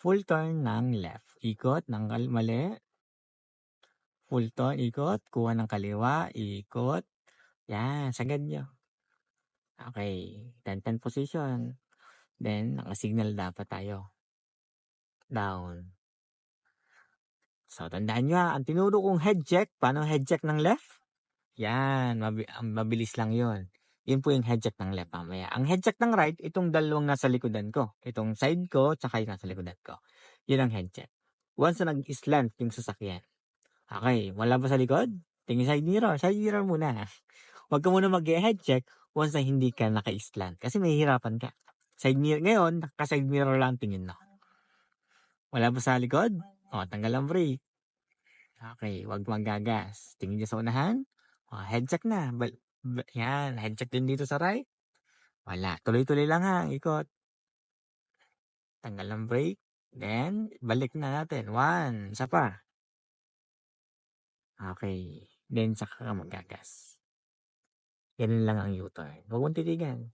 Full turn ng left. Ikot ng mali. Full turn, ikot. Kuha ng kaliwa, ikot. Yan, sagad nyo. Okay, 10-10 position. Then, naka-signal dapat tayo. Down. So, tandaan nyo ang tinuro kong head check. Paano head check ng left? Yan, mabilis lang yun. Yun po yung head check ng left mamaya. Ang head check ng right, itong dalawang nasa likodan ko. Itong side ko, tsaka yung nasa likodan ko. Yun ang head check. Once na nag-slant yung sasakyan. Okay, wala ba sa likod? Tingin side mirror. Side mirror muna. Huwag ka muna mag-head check once na hindi ka naka-slant. Kasi mahihirapan ka. Side mirror, ngayon, naka-side mirror lang tingin na. Wala ba sa likod? O, tanggal ang brake. Okay, wag magagas. Tingin niyo sa unahan. O, head check na. Yan, head check din dito sa right. Wala. Tuloy-tuloy lang ha. Ikot. Tanggal ang brake. Then, balik na natin. 1. Isa pa. Okay. Then, saka ka magagas. Ganun lang ang U-turn. Huwag mong titigan.